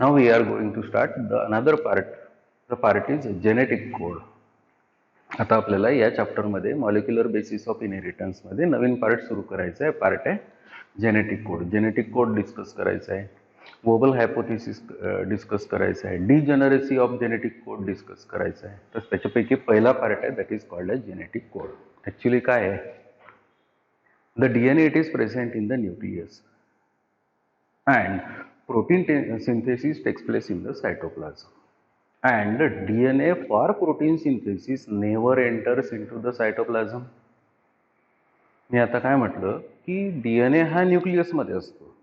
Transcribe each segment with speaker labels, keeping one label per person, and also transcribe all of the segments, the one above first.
Speaker 1: Now we are going to start the another part. The part is genetic code. आता आपल्याला या चॅप्टरमध्ये molecular basis of इनहेरिटन्समध्ये नवीन पार्ट सुरू करायचा आहे. पार्ट आहे genetic code. Genetic code discuss करायचा आहे. वोबल हायपोथेसिस डिस्कस करायचा आहे. Degeneracy of genetic code discuss करायचा आहे. तर त्याच्यापैकी पहिला पार्ट आहे that is called as genetic code. Actually काय आहे, the DNA it is present in the nucleus and protein synthesis takes place in the cytoplasm, and DNA for protein synthesis never enters into the cytoplasm. मी आता काय म्हटलं की DNA हा न्यूक्लियसमध्ये असतो.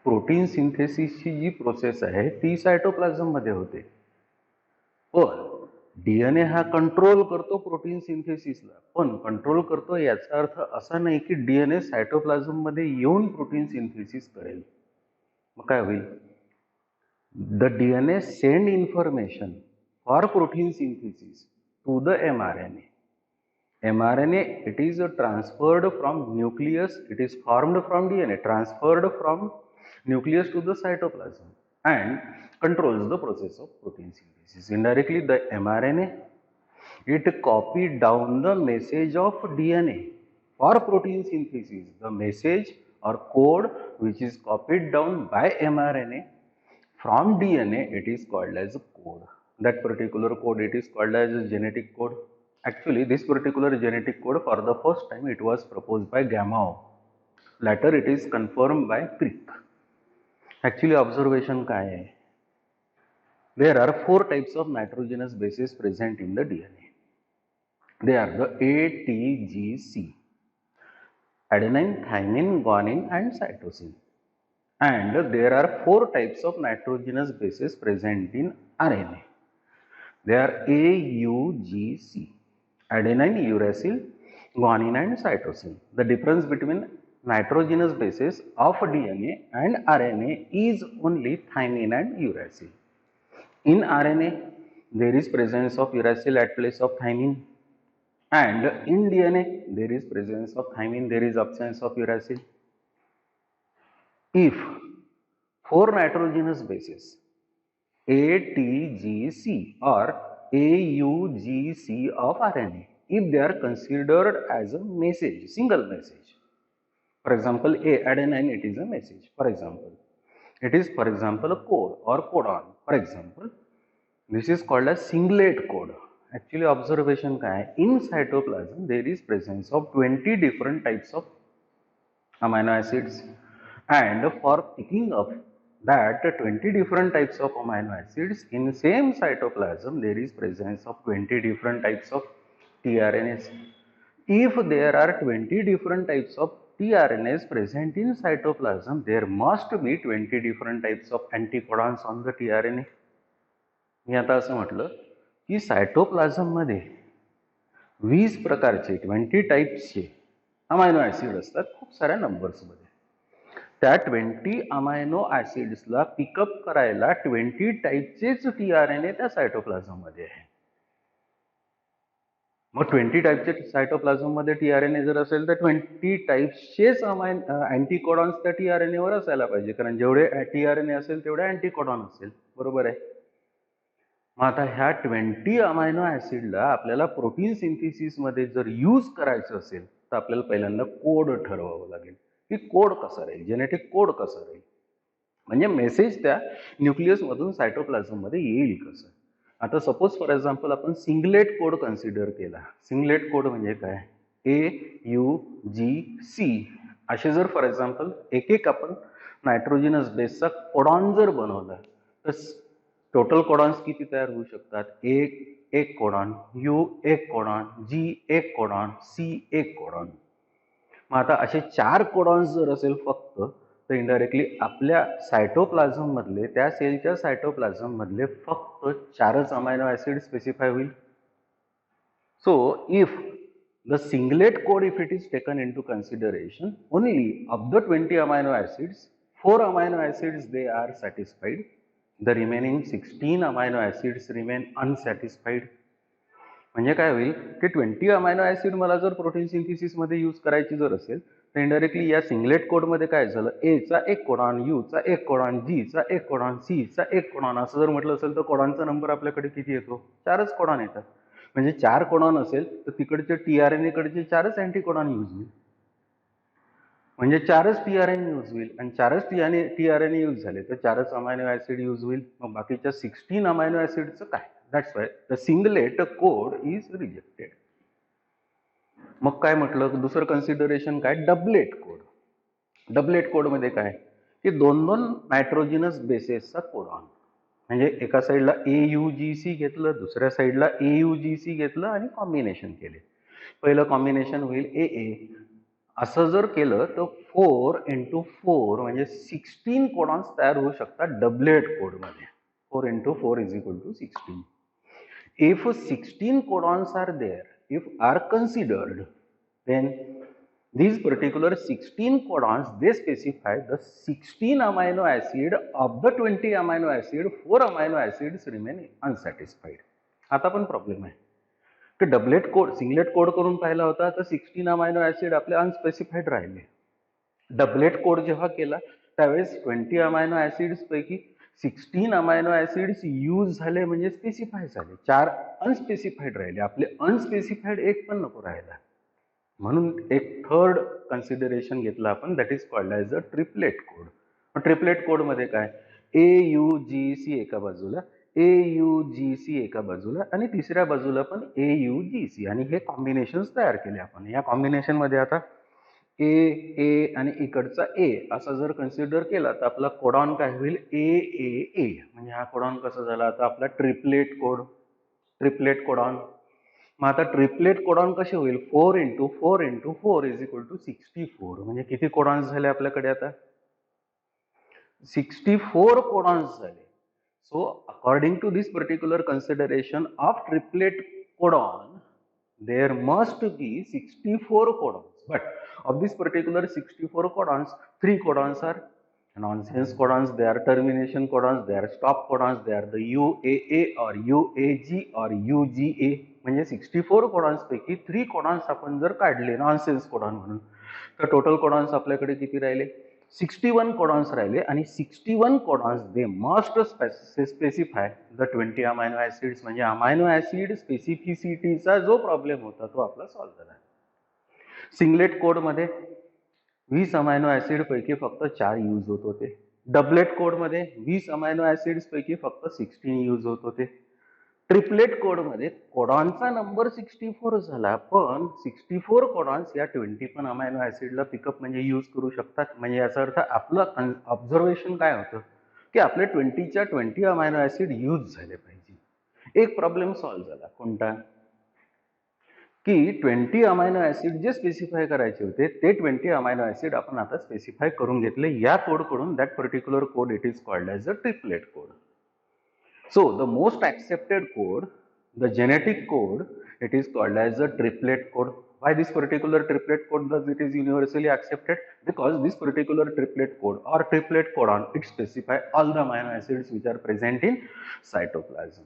Speaker 1: Protein सिंथेसिसची जी process आहे ती सायटोप्लाझममध्ये होते, पण DNA हा कंट्रोल करतो प्रोटीन सिंथेसिसला. पण कंट्रोल करतो याचा अर्थ असा नाही की DNA सायटोप्लाझममध्ये येऊन प्रोटीन सिंथेसिस करेल. मग काय होईल, the DNA send information for protein synthesis to the mRNA. mRNA, it is transferred from nucleus, it is formed from DNA, transferred from nucleus to the cytoplasm and controls the process of protein synthesis. Indirectly, the mRNA, it copied down the message of DNA for protein synthesis. The message or code which is copied down by mRNA from DNA, it is called as a code. That particular code, it is called as a genetic code. Actually, this particular genetic code for the first time it was proposed by Gamow. Later it is confirmed by Crick. Actually, observation काय आहे, there are 4 types of nitrogenous bases present in the DNA. They are the A, T, G, C. Adenine, thymine, guanine and cytosine. And there are 4 types of nitrogenous bases present in RNA. They are A, U, G, C. Adenine, uracil, guanine and cytosine. The difference between nitrogenous bases of DNA and RNA is only thymine and uracil. In RNA, there is presence of uracil at place of thymine, and in DNA, there is presence of thymine, there is absence of uracil. If 4 nitrogenous bases A, T, G, C or A, U, G, C of RNA, if they are considered as a message, single message, for example, A, adenine, it is a message. For example, it is a code or codon. For example, this is called a singlet code. Actually, observation काय आहे, in cytoplasm there is presence of 20 different types of amino acids, and for picking up that 20 different types of amino acids in same cytoplasm there is presence of 20 different types of tRNAs. If there are 20 different types of tRNAs present in cytoplasm, there must be 20 different types of anticodons on the tRNA. मी आता असं म्हटलं की सायटोप्लाझममध्ये 20 प्रकारचे 20 टाईप्सचे amino acid असतात खूप साऱ्या नंबर्समध्ये. त्या 20 amino ॲसिड्सला pickup करायला 20 टाईपचेच टीआरएनए त्या सायटोप्लाझममध्ये आहे. मग 20 टाईपचे सायटोप्लाझममध्ये टीआरएनए जर असेल तर 20 टाईप्सचेच अँटीकोडॉन्स त्या टीआरएनएवर असायला पाहिजे, कारण जेवढे टीआरएनए असेल तेवढे अँटीकोडॉन असेल, बरोबर आहे. मग आता ह्या 20 अमायनो ॲसिडला आपल्याला प्रोटीन सिंथेसिसमध्ये जर यूज करायचं असेल तर आपल्याला पहिल्यांदा कोड ठरवावं लागेल की कोड कसा राहील, जेनेटिक कोड कसा राहील, म्हणजे मेसेज त्या न्यूक्लियसमधून सायटोप्लाझममध्ये येईल कसं. आता सपोज फॉर एक्झाम्पल आपण सिंगलेट कोड कन्सिडर केला. सिंगलेट कोड म्हणजे काय, A, U, G, C असे जर फॉर एक्झाम्पल एक एक आपण नायट्रोजनस बेसचा कोडॉन जर बनवला तर टोटल कोडॉन्स किती तयार होऊ शकतात, एक कोडॉन, U एक कोडॉन, G एक कोडॉन, C एक कोडॉन. मग आता असे 4 कोडॉन्स जर असेल फक्त तर इनडायरेक्टली आपल्या सायटोप्लाझम मधले त्या सेलच्या सायटोप्लाझम मधले फक्त 4च अमायनो ॲसिड स्पेसिफाय होईल. So if the singlet code, if it is taken into consideration, only of the 20 amino acids 4 amino acids they are satisfied, the remaining 16 amino acids remain unsatisfied. म्हणजे काय होईल की 20 amino acid मला जर protein synthesis मध्ये use करायची जर असेल तर इनडायरेक्टली या सिंगलेट कोडमध्ये काय झालं, ए चा एक कोडॉन, यू चा एक कोडॉन, जी चा एक कोडॉन, सी चा एक कोडॉन असं जर म्हटलं असेल तर कोडॉनचा नंबर आपल्याकडे किती येतो, 4च कोडॉन येतात. म्हणजे 4 कोडॉन असेल तर तिकडचे टीआरएनए कडचे 4च अँटीकोडॉन यूज होईल, म्हणजे 4च टीआरएनए यूज होईल. आणि 4च टीआरएनए यूज झाले तर 4च अमायनो ऍसिड यूज होईल. मग बाकीच्या 16 अमायनो ऍसिडचं काय? That's why the singlet code is rejected. मग काय म्हटलं, दुसरं कन्सिडरेशन काय, डबलेट कोड. डबलेट कोड मध्ये काय की दोन दोन नायट्रोजिनस बेसेसचा कोडॉन, म्हणजे एका साईडला AUGC घेतलं, दुसऱ्या साईडला AUGC घेतलं आणि कॉम्बिनेशन केले. पहिलं कॉम्बिनेशन होईल AA. असं जर केलं तर 4 × 4 म्हणजे 16 कोडॉन्स तयार होऊ शकतात डबलेट कोडमध्ये. 4 × 4 = 16. If 16 codons are there, if are considered, then these particular 16 codons, they specify the 16 amino acid of the 20 amino acid, 4 amino acids remain unsatisfied. आता पण प्रॉब्लेम आहे की डबलेट कोड सिंगलेट कोड करून पाहिला होता तर 16 अमायनो ऍसिड आपले अनस्पेसिफाईड राहिले. डबलेट कोड जेव्हा केला त्यावेळेस 20 अमायनो ऍसिड्स पैकी 16 अमायनो ऍसिड्स यूज झाले म्हणजे स्पेसिफाय झाले, 4 अनस्पेसिफाईड राहिले. आपले अनस्पेसिफाईड एक पण नको राहिला, म्हणून एक थर्ड कन्सिडरेशन घेतलं आपण, that is called as a triplet code. Triplet code मध्ये काय, AUGC एका बाजूला, AUGC एका बाजूला आणि तिसऱ्या बाजूला पण AUGC, आणि हे कॉम्बिनेशन तयार केले आपण. या कॉम्बिनेशन मध्ये आता A आणि इकडचा A असा जर कन्सिडर केला तर आपला कोडॉन काय होईल, AAA. म्हणजे हा कोडॉन कसा झाला आता आपला ट्रिपलेट कोड, ट्रिपलेट कोडॉन. मग आता ट्रिपलेट कोडॉन कसे होईल, 4 × 4 × 4 = 64. म्हणजे किती कोडॉन्स झाले आपल्याकडे आता, 64 कोडॉन्स झाले. So according to this particular consideration of triplet codon, there must be 64 codons. But of this particular 64 codons, 3 codons are nonsense codons, they are termination codons, they are stop codons, they are the UAA or UAG or UGA. म्हणजे 64 codons पैकी 3 codons आपण जर काढले nonsense codon म्हणून तर total codons आपल्याकडे किती राहिले, 61 codons राहिले. आणि 61 codons they must specify the 20 amino acids. म्हणजे अमायनो ऍसिड स्पेसिफिसिटीचा जो प्रॉब्लेम होता तो आपला सॉल्व्ह झाला. सिंगलेट कोड मध्ये 20 अमायनो ऍसिड पैकी फक्त 4 यूज होत होते. डबलेट कोड मध्ये 20 अमायनो ऍसिड्स पैकी फक्त 16 यूज होत होते. ट्रिपलेट कोड मध्ये कोडॉनचा नंबर 64 झाला, पण 64 कोडॉन्स या 20 पण अमायनो ऍसिडला पिकअप म्हणजे यूज करू शकतात. म्हणजे याचा अर्थ आपलं ऑब्झर्वेशन काय होतं की आपले 20च्या 20 अमायनो ऍसिड यूज झाले पाहिजे. एक प्रॉब्लेम सॉल्व्ह झाला, कोणता की 20 अमायनो ऍसिड जे स्पेसिफाय करायचे होते ते 20 अमायनो ऍसिड आपण आता स्पेसिफाय करून घेतले या कोड कडून. That particular code it is called as a triplet code. So the most accepted code, the genetic code, it is called as a triplet code. Why this particular triplet code does it is universally accepted? Because this particular triplet code or triplet codon, it specifies all the amino acids which are present in cytoplasm.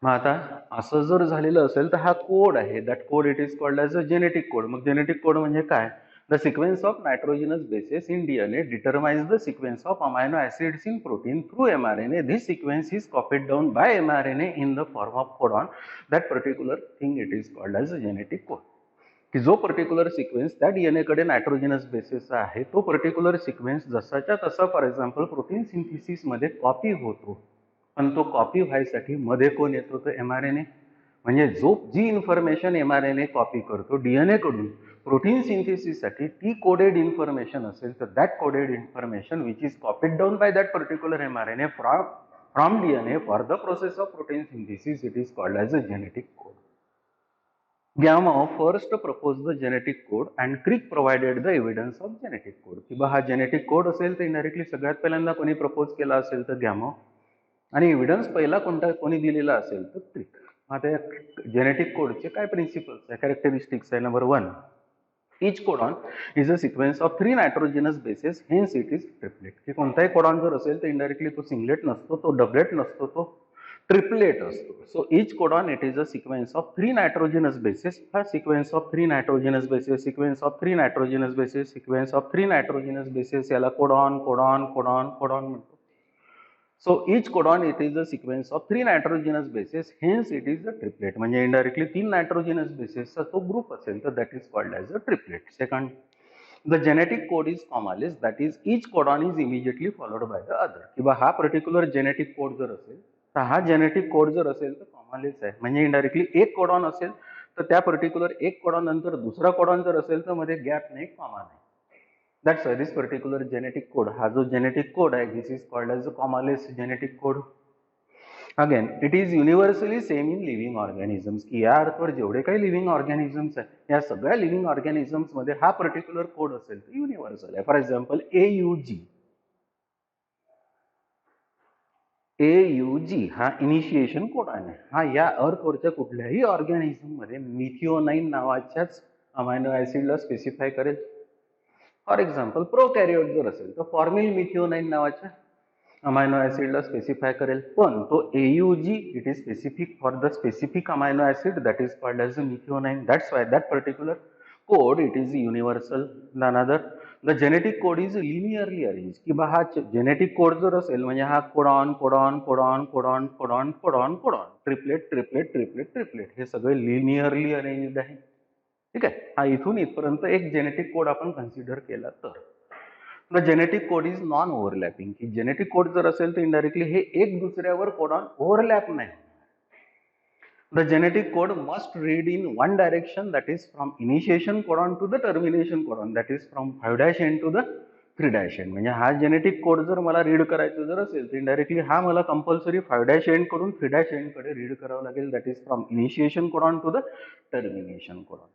Speaker 1: मग आता असं जर झालेलं असेल तर हा code आहे, that code it is called as a genetic code. मग जेनेटिक कोड म्हणजे काय, the sequence of nitrogenous bases in DNA determines the sequence of amino acids in protein through mRNA. This sequence is copied down by mRNA in the form of codon. That particular thing it is called as a genetic code. की जो particular sequence त्या DNA कडे nitrogenous बेसिसचा आहे तो particular sequence जसाच्या तसा for example protein synthesis मध्ये copy होतो, पण तो कॉपी व्हायसाठी मध्ये कोण येतो तर mRNA. म्हणजे जी इन्फॉर्मेशन mRNA कॉपी करतो DNA कडून प्रोटीन सिंथेसिससाठी ती कोडेड इन्फॉर्मेशन असेल तर that coded information which is copied down by that particular mRNA from DNA for the process of protein synthesis it is called as a genetic code. Gamow first proposed the genetic code and Crick provided the evidence of genetic code. की बा हा genetic code असेल तर indirectly सगळ्यात पहिल्यांदा कोणी propose केला असेल तर गॅमो, आणि एव्हिडन्स पहिला कोणी दिलेला असेल तर क्रिक. आता जेनेटिक कोडचे काय प्रिन्सिपल्स आहे, कॅरेक्टरिस्टिक्स आहे. Number 1, each codon is a sequence of 3 nitrogenous bases, hence it is triplet. की कोणताही कोडॉन जर असेल तर इनडायरेक्टली तो सिंगलेट नसतो, तो डबलेट नसतो, तो ट्रिपलेट असतो. So each codon it is a sequence of 3 nitrogenous bases, हा sequence of 3 nitrogenous bases, sequence of 3 nitrogenous bases, sequence of 3 nitrogenous bases, याला कोडॉन कोडॉन कोडॉन कोडॉन म्हणतो. So each codon it is a sequence of 3 nitrogenous bases, hence it is a triplet. म्हणजे indirectly 3 nitrogenous bases चा तो group असेल तर that is called as a triplet. Second, the genetic code is commaless, that is each codon is immediately followed by the other. किंवा हा particular genetic code जर असेल तर हा जेनेटिक कोड जर असेल तर कॉमालेस आहे. म्हणजे इंडायरेक्टली एक कोडॉन असेल तर त्या पर्टिक्युलर एक कोडॉन नंतर दुसरा कोडॉन जर असेल तर मध्ये गॅप नाही, कॉमा नाही. That's why this particular genetic code, हा जो genetic code आहे, this is called as the commaless genetic code. Again, it is universally same in living organisms. की या अर्थवर जेवढे काही लिव्हिंग ऑर्गॅनिझम्स आहेत या सगळ्या लिव्हिंग ऑर्गॅनिझम्स मध्ये हा पर्टिक्युलर कोड असेल तर युनिव्हर्सल आहे. फॉर एक्झाम्पल AUG हा इनिशिएशन कोड आहे. हा या अर्थवरच्या कुठल्याही ऑर्गॅनिझम मध्ये मिथिओनाइन नावाच्याच अमायनो ऍसिडला स्पेसिफाय करेल. फॉर एक्झाम्पल प्रोकॅरियोट जर असेल तर फॉर्मिल मिथिओनाइन नावाच्या अमायनो ऍसिडला स्पेसिफाय करेल, पण तो AUG it is specific for the specific amino acid that is called as methionine. That's why that particular code it is universal. Another, the genetic code is linearly arrange. की बा हा genetic code जर असेल म्हणजे हा codon codon codon codon codon codon codon triplet triplet triplet triplet हे सगळे linearly arranged आहे. ठीक आहे. हा इथून इथपर्यंत एक जेनेटिक कोड आपण कन्सिडर केला तर the genetic code is non overlapping. की जेनेटिक कोड जर असेल तर इंडायरेक्टली हे एक दुसऱ्यावर कोडॉन ओव्हरलॅप नाही. The genetic code must read in one direction, that is from initiation codon to the termination codon, that is from 5' to the 3' म्हणजे हा जेनेटिक कोड जर मला रीड करायचं जर असेल तर इंडायरेक्टली हा मला कंपल्सरी 5' कडून 3' कडे रीड करावं लागेल, that is from initiation codon to the termination codon.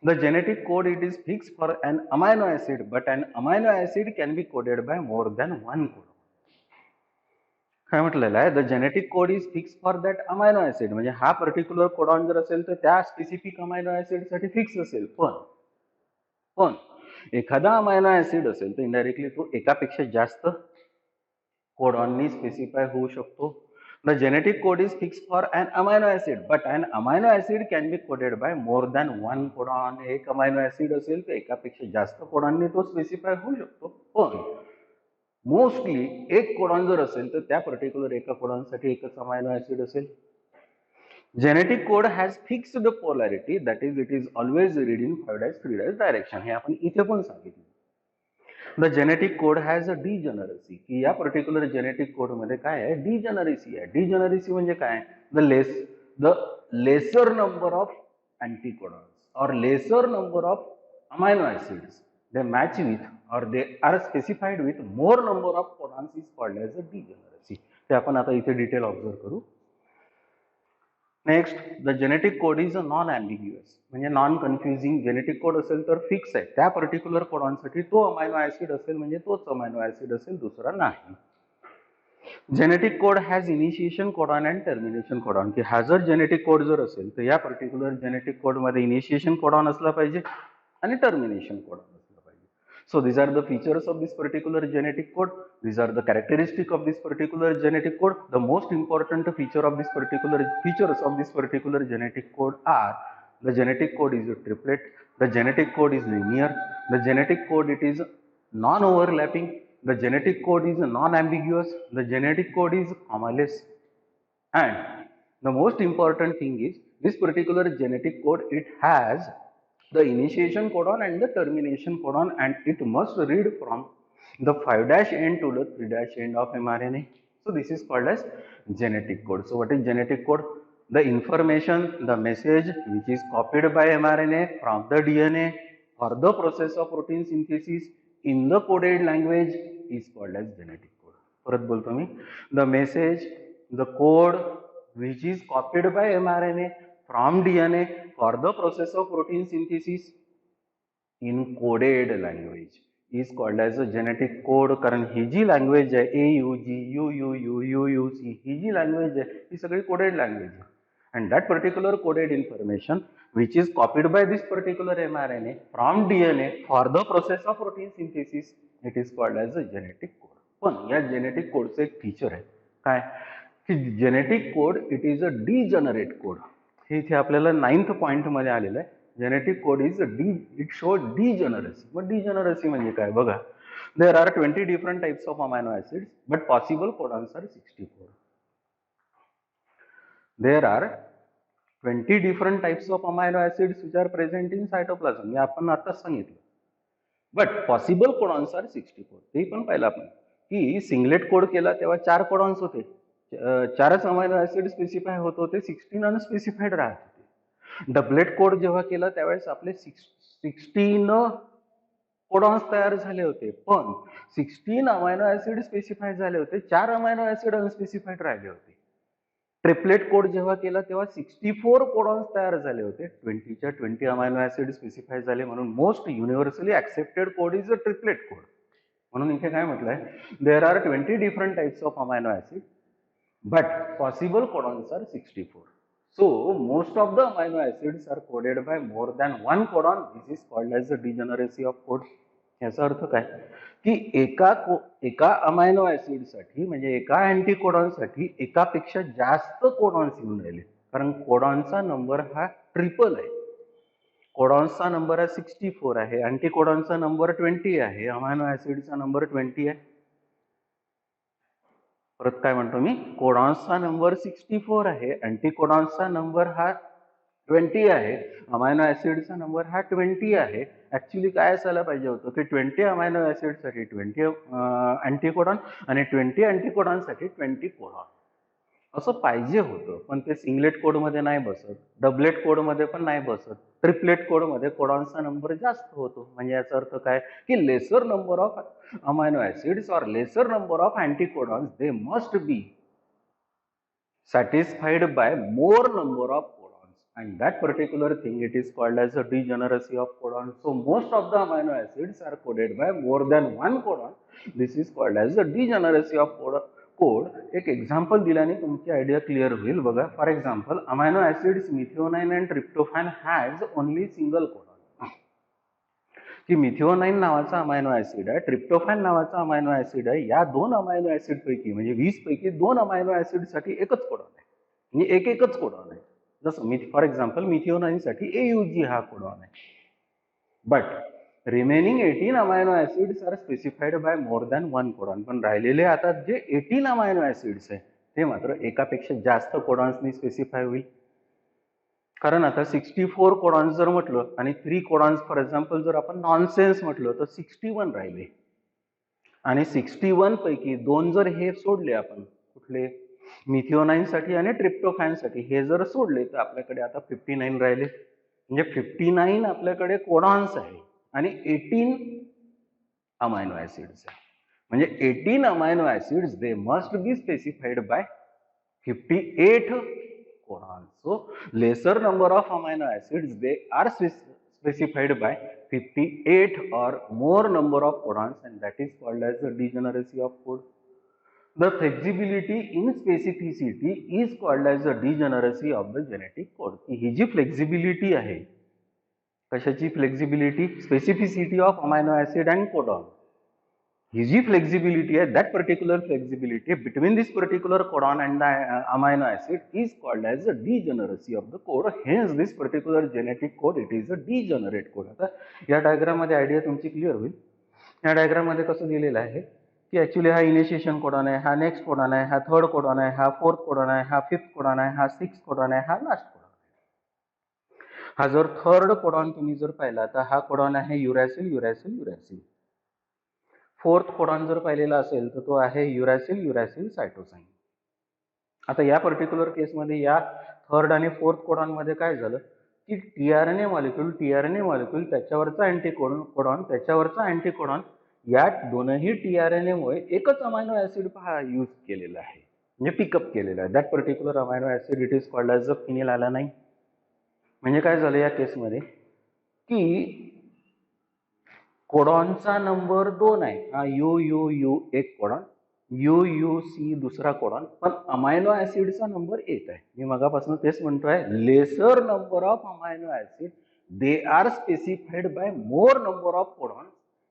Speaker 1: The genetic code it is fixed for an amino acid, but an amino acid can be coded by more than one codon. काय म्हटलेलं आहे, the genetic code is fix for that amino acid. म्हणजे हा particular codon जर असेल तर त्या specific amino acid साठी फिक्स असेल, पण एखादा अमायनो ऍसिड असेल तर इंडायरेक्टली तो एकापेक्षा जास्त कोडॉननी स्पेसिफाय होऊ शकतो. The genetic code is fixed for an amino acid, but an amino acid can be coded by more than one codon. एक अमायनो ऍसिड असेल तर एकापेक्षा जास्त कोडॉनने तो स्पेसिफाय होऊ शकतो, पण मोस्टली एक कोडॉन जर असेल तर त्या पर्टिक्युलर एका कोडॉनसाठी एकच अमायनो ऍसिड असेल. Genetic code has fixed polarity, that is it is always read in 5'3' direction. हे आपण इथे पण सांगितलं. The genetic code has a degeneracy. की या पर्टिक्युलर जेनेटिक कोड मध्ये काय आहे, डिजनरसी आहे. डिजनरसी म्हणजे काय, द लेसर नंबर ऑफ अँटीकोडॉन्स और laser number of amino acids they match with or they are specified with more number of codons is called as a degeneracy. ते आपण आता इथे डिटेल ऑब्झर्व करू. Next, the genetic code is a non ambiguous. म्हणजे non confusing genetic code असेल तर fix आहे. त्या पर्टिक्युलर कोडॉनसाठी तो अमायनो ऍसिड असेल म्हणजे तोच अमायनो ऍसिड असेल, दुसरा नाही. Genetic code has initiation codon and termination codon. की हा जर जेनेटिक कोड जर असेल तर या पर्टिक्युलर जेनेटिक कोड मध्ये इनिशिएशन कोडॉन असला पाहिजे आणि टर्मिनेशन कोडॉन असला पाहिजे. So these are the features of this particular genetic code. These are the characteristic of this particular genetic code. The most important features of this particular genetic code are: the genetic code is a triplet, the genetic code is linear, the genetic code it is non-overlapping, the genetic code is non-ambiguous, the genetic code is commaless, and the most important thing is this particular genetic code it has the initiation codon and the termination codon, and it must read from the 5' to the 3' of mRNA. So this is called as genetic code. So what is genetic code? The information, the message which is copied by mRNA from the DNA for the process of protein synthesis in the coded language is called as genetic code. परत बोलतो मी, the message, the code which is copied by mRNA from DNA for the process of protein synthesis in coded language is called as a genetic code. कारण ही जी language आहे AUG, UUC, ही जी language आहे ही सगळी coded language आहे. And that particular coded information which is copied by this particular mRNA from DNA for the process of protein synthesis, it is called as a genetic code. पण या genetic कोडचं एक feature आहे काय, की genetic code it is a degenerate code. हे इथे आपल्याला 9th point मध्ये आलेलं आहे. Genetic code is it show degeneracy. मग डीजनरसी म्हणजे काय बघा. There are 20 different types of amino acids but possible codons are 64. There are 20 different types of amino acids which are present in cytoplasm. हे आपण आताच सांगितलं. But possible codons are 64. ते पण पाहिलं आपण की सिंगलेट कोड केला तेव्हा 4 कोडॉन्स होते. 4च अमायनो ऍसिड स्पेसिफाय होत होते, 16 अनस्पेसिफाईड राहत होते. डबलेट कोड जेव्हा केला त्यावेळेस आपले 16 कोडॉन्स तयार झाले होते, पण 16 अमायनो ऍसिड स्पेसिफाय झाले होते, 4 अमायनो ऍसिड अनस्पेसिफाईड राहिले होते. ट्रिपलेट कोड जेव्हा केला तेव्हा 64 कोडॉन्स तयार झाले होते, 20च्या 20 अमायनो ऍसिड स्पेसिफाय झाले. म्हणून most universally accepted code is a triplet code. म्हणून इथे काय म्हटलंय, देर are 20 different types of amino acid but possible codons are 64. So most of the amino acids are coded by more than one codon. This is called as the degeneracy of code. याचा अर्थ काय की एका amino acid साठी म्हणजे एका अँटीकोडॉन साठी एकापेक्षा जास्त कोडॉन्स येऊन राहिले, कारण कोडॉनचा नंबर हा ट्रिपल आहे. कोडॉन्सचा नंबर हा 64 आहे, अँटीकोडॉनचा नंबर 20 आहे, अमायनो ऍसिडचा नंबर 20 आहे. परत काय म्हणतो मी, कोडॉन्सचा नंबर 64 आहे, अँटीकोडॉन्सचा नंबर हा 20 आहे, अमायनो ऍसिडचा नंबर हा 20 आहे. ऍक्च्युली काय असायला पाहिजे होतं की 20 अमायनो ऍसिड साठी 20 अँटीकोडॉन आणि 20 अँटीकोडॉन साठी 20 कोडॉन असं पाहिजे होतं. पण ते सिंगलेट कोड मध्ये नाही बसत, डबलेट कोड मध्ये पण नाही बसत, ट्रिपलेट कोड मध्ये कोडॉन्सचा नंबर जास्त होतो. म्हणजे याचा अर्थ काय की laser number of amino acids or lesser number of anticodons, they must be satisfied by more number of codons, and that particular thing it is called as a degeneracy of codons. So most of the amino acids are coded by more than one codon. This is called as the degeneracy of code. एक example दिल्याने तुमची idea clear होईल. बघा, for example amino acids methionine and tryptophan has only single codon. की methionine नावाचा amino acid आहे, tryptophan नावाचा amino acid आहे. या दोन अमायनो ऍसिड पैकी म्हणजे 20 पैकी 2 अमायनो ऍसिड साठी एकच कोडॉन आहे, म्हणजे एकच कोडॉन आहे. जसं फॉर एक्झाम्पल मिथिओनाइन साठी AUG हा कोडॉन आहे. But remaining 18 amino acids are specified by more than one codon. पण राहिलेले आता जे 18 अमायनो ऍसिड्स आहे ते मात्र एकापेक्षा जास्त कोडॉन्सनी स्पेसिफाय होईल. कारण आता 64 कोडॉन्स जर म्हटलं आणि 3 कोडॉन्स फॉर एक्झाम्पल जर आपण नॉनसेन्स म्हटलं तर 61 राहिले, आणि 61 पैकी 2 जर हे सोडले आपण, कुठले, मिथिओनाइन साठी आणि ट्रिप्टोफॅन साठी, हे जर सोडले तर आपल्याकडे आता 59 राहिले. म्हणजे 59 आपल्याकडे कोडॉन्स आहे आणि 18 अमायनो ऍसिड्स आहे. म्हणजे 18 amino acids they must be specified by 58 codons. So lesser number of amino acids they are specified by 58 or more number of codons, and that is called as the degeneracy of code. The flexibility in specificity is called as the degeneracy of the genetic code. ही जी flexibility आहे, कशाची flexibility? Specificity of amino acid and codon. ही जी flexibility आहे, that particular flexibility between this particular codon and the amino acid is called as the degeneracy of the code. Hence this particular genetic code it is a degenerate code. आता या diagram मध्ये idea तुमची clear होईल. या diagram मध्ये कसं दिलेलं आहे की ऍक्च्युली हा इनिशिएशन कोडॉन आहे, हा नेक्स्ट कोडॉन आहे, हा थर्ड कोडॉन आहे, हा फोर्थ कोडॉन आहे, हा फिफ्थ कोडॉन आहे, हा सिक्स्थ कोडॉन आहे, हा लास्ट कोडॉन आहे. हा जर थर्ड कोडॉन तुम्ही जर पाहिला तर हा कोडॉन आहे युरॅसिल युरॅसिल युरॅसिल. फोर्थ कोडॉन जर पाहिलेला असेल तर तो आहे युरॅसिल युरॅसिल सायटोसाइन. आता या पर्टिक्युलर केसमध्ये या थर्ड आणि फोर्थ कोडॉन मध्ये काय झालं की टीआरएनए मॉलिक्यूल त्याच्यावरचा अँटीकोडॉन त्याच्यावरचा अँटीकोडॉन, या दोनही टीआरएनए मुळे एकच अमायनो ऍसिड हा यूज केलेला आहे, म्हणजे पिकअप केलेला आहे. That particular amino acid it is called as a phenylalanine. म्हणजे काय झालं या केसमध्ये की कोडॉनचा नंबर 2 आहे, हा यू एक कोडॉन, सी दुसरा कोडॉन, पण अमायनो ऍसिडचा नंबर 1 आहे. मी मगापासून तेच म्हणतोय, lesser number of amino acid they are specified by more number of codon,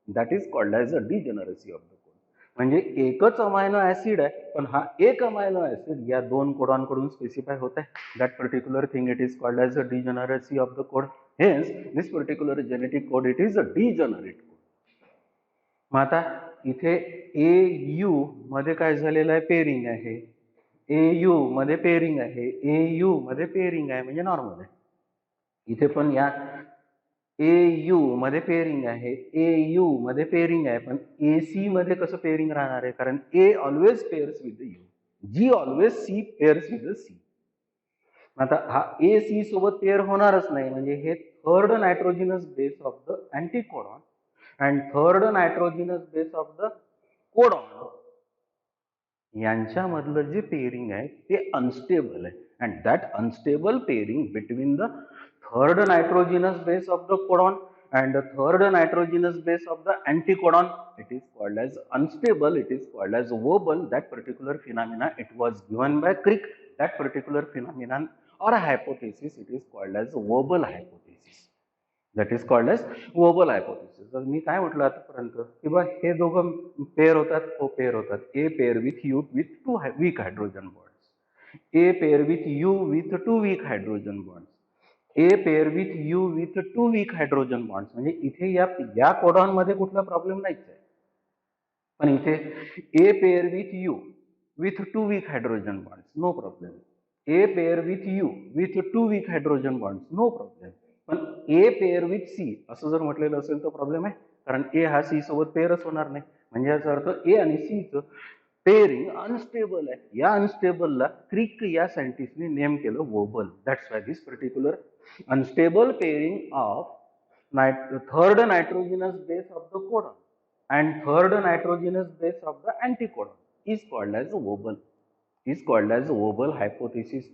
Speaker 1: that is called as a degeneracy of the code. म्हणजे एकच अमायनो ऍसिड आहे, पण हा एक अमायनो ऍसिड या दोन कोडॉनकडून स्पेसिफाय होत आहे. That particular thing it is called as a degeneracy of the code. Hence this particular genetic code it is a degenerate code. मग आता इथे ए यू मध्ये काय झालेलं आहे, पेरिंग आहे. ए यू मध्ये पेरिंग आहे, ए यू मध्ये पेरिंग आहे, म्हणजे नॉर्मल आहे. इथे पण या ए यू मध्ये पेरिंग आहे, ए यू मध्ये पेरिंग आहे, पण ए सी मध्ये कसं पेरिंग राहणार आहे, कारण A always pairs with U, G always C pairs with C. आता हा ए सी सोबत पेअर होणारच नाही, म्हणजे हे third nitrogenous base of the anticodon and third nitrogenous base of the codon यांच्यामधलं जे पेअरिंग आहे ते अनस्टेबल आहे. And that unstable pairing between the third nitrogenous base of the codon and the third nitrogenous base of the anticodon, it is called as unstable, it is called as wobble. That particular phenomena, it was given by Crick. That particular phenomenon or a hypothesis, it is called as wobble hypothesis. That is called as wobble hypothesis. तर मी काय म्हटलं आतापर्यंत की बा हे दोघं pair होतात, हो पेअर होतात. A pair with U with two weak hydrogen bonds, A pair with U with two weak hydrogen bonds, A pair with U with two weak hydrogen bonds. म्हणजे इथे या कोडॉन मध्ये कुठला प्रॉब्लेम नाहीच आहे. पण इथे A pair with U with two weak hydrogen bonds, no problem. A pair with U with two weak hydrogen bonds, no problem. पण ए पेअर विथ सी असं जर म्हटलेलं असेल तर प्रॉब्लेम आहे, कारण ए हा सी सोबत पेअरच होणार नाही. म्हणजे याचा अर्थ ए आणि सी च पेअरिंग अनस्टेबल आहे. या अनस्टेबलला क्रिक या सायंटिस्टने नेम केलं wobble. That's why this particular unstable pairing of third nitrogenous base of the codon and third nitrogenous base of the anticodon is called as wobble, is called as wobble hypothesis.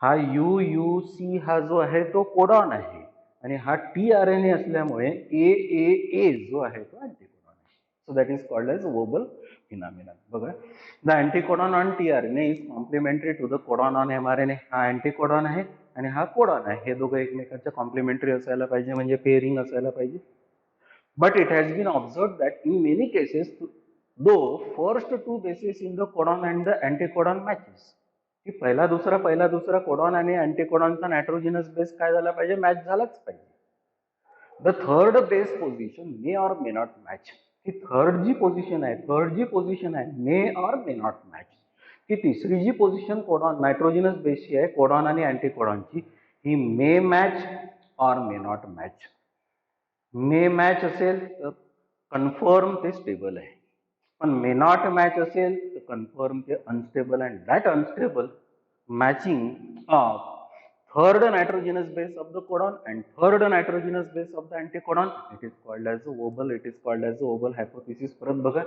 Speaker 1: हा UUC हा जो आहे तो codon आहे आणि हा tRNA असल्यामुळे AAA जो आहे तो अँटीकोडॉन आहे. So that is called as wobble phenomena. बघा, the anticodon on tRNA is complementary to the codon on mRNA. हा अँटीकोडॉन आहे आणि हा कोडॉन आहे, हे दोघं एकमेकांच्या कॉम्प्लिमेंटरी असायला पाहिजे, म्हणजे पेअरिंग असायला पाहिजे. But it has been observe that in many cases though first two bases in the codon and the anticodon matches, की पहिला दुसरा कोडॉन आणि अँटीकोडॉनचा नायट्रोजिनस बेस काय झाला पाहिजे, मॅच झालाच पाहिजे. The third base position may or may not match. ही थर्ड जी पोझिशन आहे may or may not match. की तिसरी जी पोझिशन कोडॉन नायट्रोजिनस बेसची आहे, कोडॉन आणि अँटीकोडॉनची, ही may match or may not match. May match असेल तर कन्फर्म ते स्टेबल आहे, पण मे नॉट मॅच असेल तर कन्फर्म ते unstable. And that unstable matching of third nitrogenous base of the codon and third nitrogenous base of the anticodon, it is called as a wobble, it is called as a wobble hypothesis. परत बघा,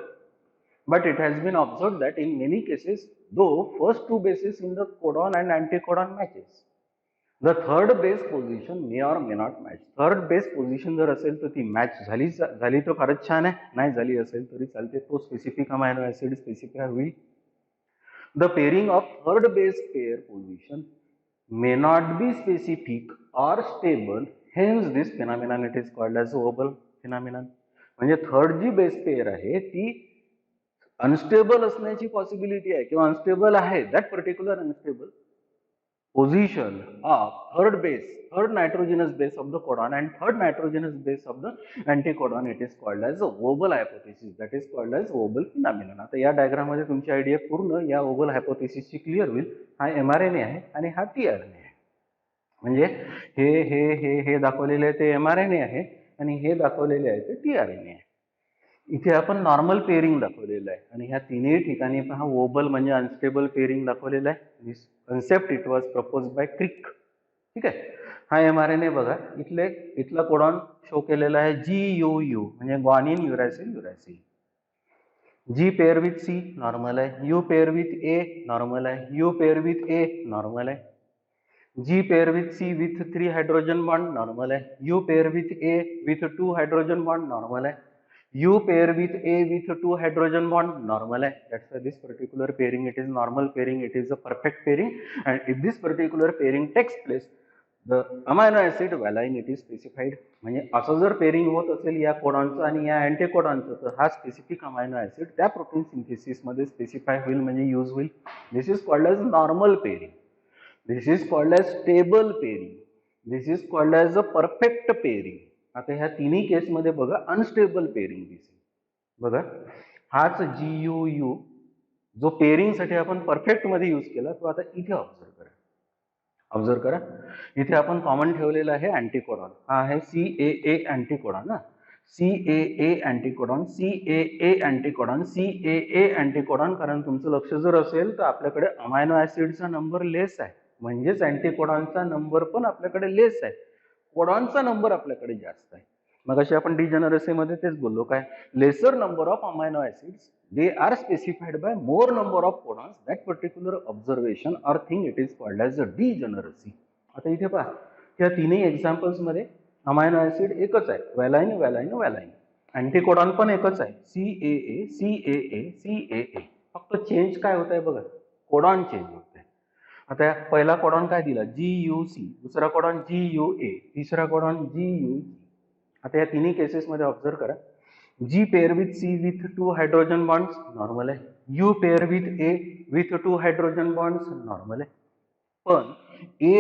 Speaker 1: but it has been observed that in many cases though first two bases in the codon and anticodon matches, the third base position may or may not match. third base position जर असेल तर ती match झाली तर फारच छान आहे, नाही झाली असेल तरी चालते, तो स्पेसिफिक अमायनो ऍसिड स्पेसिफाय होईल. The pairing of third base pair position may not be specific or stable, hence this phenomenon it is called as wobble phenomenon. म्हणजे थर्ड जी बेस पेअर आहे ती अनस्टेबल असण्याची पॉसिबिलिटी आहे किंवा unstable आहे. That particular unstable position of third nitrogenous base of the codon and third nitrogenous base of the anticodon, it is called as a wobble hypothesis. That is called as wobble phenomenon. आता या diagram मध्ये तुमची idea पूर्ण या wobble hypothesis ची clear होईल. हा mRNA आहे आणि हा tRNA आहे. म्हणजे हे दाखवलेले आहे ते mRNA आहे आणि हे दाखवलेले आहे ते tRNA आहे. इथे आपण नॉर्मल पेअरिंग दाखवलेलं आहे आणि ह्या तिन्ही ठिकाणी पहा वोबल म्हणजे अनस्टेबल पेअरिंग दाखवलेलं आहे. This concept it was propose by Crick. ठीक आहे. हा mRNA बघा, इथला कोडॉन शो केलेला आहे GUU म्हणजे guanine uracil uracil. G pair with C normal आहे, U pair with A normal आहे, U pair with A normal आहे, G pair with C with 3 hydrogen bond normal आहे, U pair with A with 2 hydrogen bond normal आहे, U pair with A with 2 hydrogen bond normal hai. That's why this particular pairing, it is normal pairing, it is a perfect pairing. And if this particular pairing takes place, the amino acid valine it is specified. म्हणजे असं जर pairing होत असेल या कोडॉनचं आणि या अँटीकोडॉनचं तर हा स्पेसिफिक अमायनो ऍसिड त्या प्रोटीन सिंथेसिसमध्ये स्पेसिफाय होईल म्हणजे यूज होईल. This is called as normal pairing. This is called as stable pairing. This is called as a perfect pairing. आता ह्या तिन्ही केसमध्ये बघा अनस्टेबल पेरिंग दिसेल. बघा हाच GUU जो पेरिंगसाठी आपण परफेक्ट मध्ये यूज केला तो आता इथे ऑब्झर्व करा. ऑब्झर्व करा इथे आपण कॉमन ठेवलेलं आहे अँटीकोडॉन. हा आहे CAA अँटीकोडॉन. ना CAA अँटीकोडॉन, CAA अँटीकोडॉन, CAA अँटीकोडॉन. कारण तुमचं लक्ष जर असेल तर आपल्याकडे अमायनो ऍसिडचा नंबर लेस आहे म्हणजेच अँटीकोडॉनचा नंबर पण आपल्याकडे लेस आहे. कोडॉनचा नंबर आपल्याकडे जास्त आहे. मग अशी आपण डिजेनरसी मध्ये तेच बोललो काय laser number of amino acids they are specified by more number of codons. That particular observation or thing it is called as a degeneracy. आता इथे पहा या तिन्ही एक्झाम्पल्स मध्ये अमायनो ऍसिड एकच आहे व्हॅलाइन व्हॅलाइन व्हॅलाइन. अँटीकोडॉन पण एकच आहे CAA CAA CAA. फक्त चेंज काय होत आहे बघा कोडॉन चेंज होत आहे. आता पहिला कोडॉन काय दिला GUC, दुसरा कोडॉन GUA, तिसरा कोडॉन GUG. आता या तिन्ही केसेस मध्ये ऑब्झर्व करा G pair with C with 2 hydrogen bonds normal आहे. U pair with A with 2 hydrogen bonds normal आहे. पण A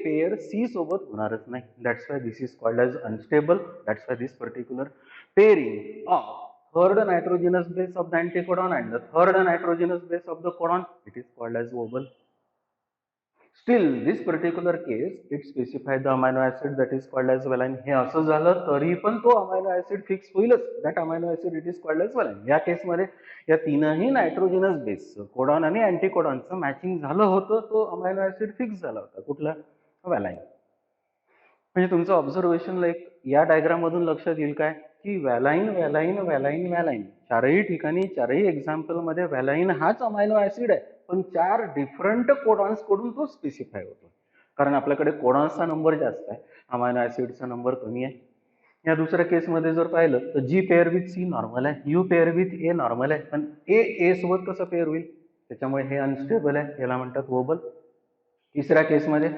Speaker 1: pair C सोबत होणारच नाही. That's why this is called as unstable. That's why this particular pairing of third nitrogenous base of the anticodon and the third nitrogenous base of the codon it is called as wobble. Still this particular case it specifies the amino acid that is called as valine. हे असं झालं तरी पण तो amino acid fix होईलच. That amino acid it is called as valine. या केसमध्ये या तीनही नायट्रोजनस बेस कोडॉन आणि अँटीकोडॉनचं मॅचिंग झालं होतं. तो अमायनो ऍसिड फिक्स झाला होता कुठला व्हॅलाइन. म्हणजे तुमचं ऑब्झर्वेशनला एक या डायग्राम मधून लक्षात येईल काय की व्हॅलाइन व्हॅलाइन व्हॅलाइन व्हॅलाइन चारही ठिकाणी चारही एक्झाम्पल मध्ये व्हॅलाइन हाच अमायनो ऍसिड आहे पण 4 डिफरंट कोडॉन्स कडून तो स्पेसिफाय होतो. कारण आपल्याकडे कोडॉन्सचा नंबर जास्त आहे अमायनो ऍसिडचा नंबर कमी आहे. या दुसऱ्या केसमध्ये जर पाहिलं तर G pair with C normal आहे, U pair with A normal आहे पण A सोबत कसं पेअर होईल त्याच्यामुळे हे अनस्टेबल आहे याला म्हणतात वोबल. तिसऱ्या केसमध्ये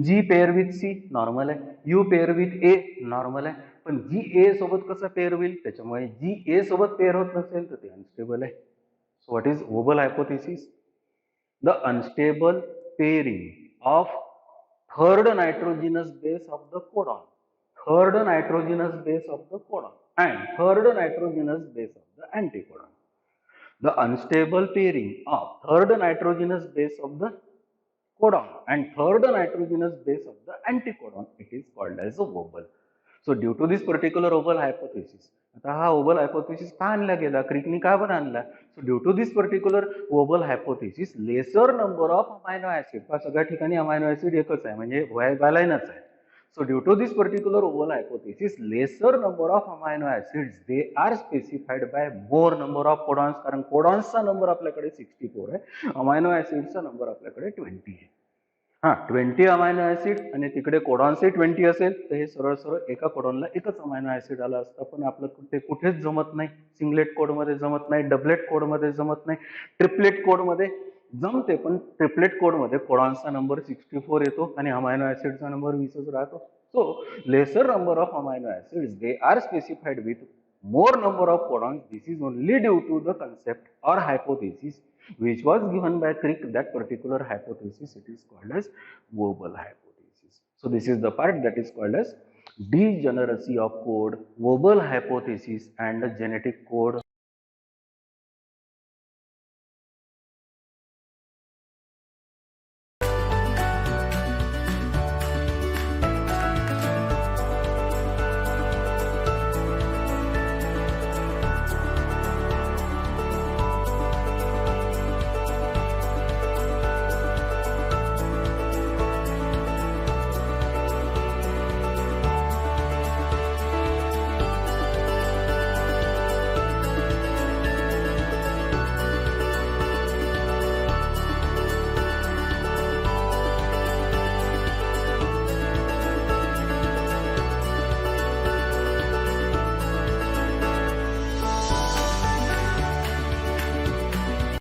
Speaker 1: G pair with C normal आहे, U pair with A normal आहे पण GA सोबत कसं पेअर होईल त्याच्यामुळे GA सोबत पेअर होत नसेल तर ते अनस्टेबल आहे. So what is wobble hypothesis? The unstable pairing of third nitrogenous base of the codon, third nitrogenous base of the codon and third nitrogenous base of the anticodon. The unstable pairing of third nitrogenous base of the codon and third nitrogenous base of the anticodon it is called as a wobble. So due to this particular wobble hypothesis, आता हा wobble hypothesis का आणला गेला क्रिकनी का पण आणला so due to this particular wobble hypothesis lesser number of amino acid का सगळ्या ठिकाणी अमायनो ऍसिड एकच आहे म्हणजे व्हॅलाइनच आहे. So due to this particular wobble hypothesis lesser number of amino acids they are specified by more number of codons. कारण कोडॉन्सचा नंबर आपल्याकडे 64 आहे अमायनो ऍसिडचा नंबर आपल्याकडे 20 आहे. हा 20 अमायनो ऍसिड आणि तिकडे कोडॉन्सही 20 असेल तर हे सरळ सरळ एका कोडॉनला एकच अमायनो ऍसिड आला असता पण आपलं ते कुठेच जमत नाही. सिंगलेट कोड मध्ये जमत नाही, डबलेट कोड मध्ये जमत नाही, ट्रिपलेट कोड मध्ये जमते पण ट्रिपलेट कोड मध्ये कोडॉन्सचा नंबर 64 येतो आणि अमायनो ऍसिडचा नंबर 20च राहतो. So laser number of amino acids they are specified with more number of codons. This is only due to the concept or hypothesis which was given by Crick. That particular hypothesis it is called as wobble hypothesis. So this is the part that is called as degeneracy of code, wobble hypothesis and the genetic code.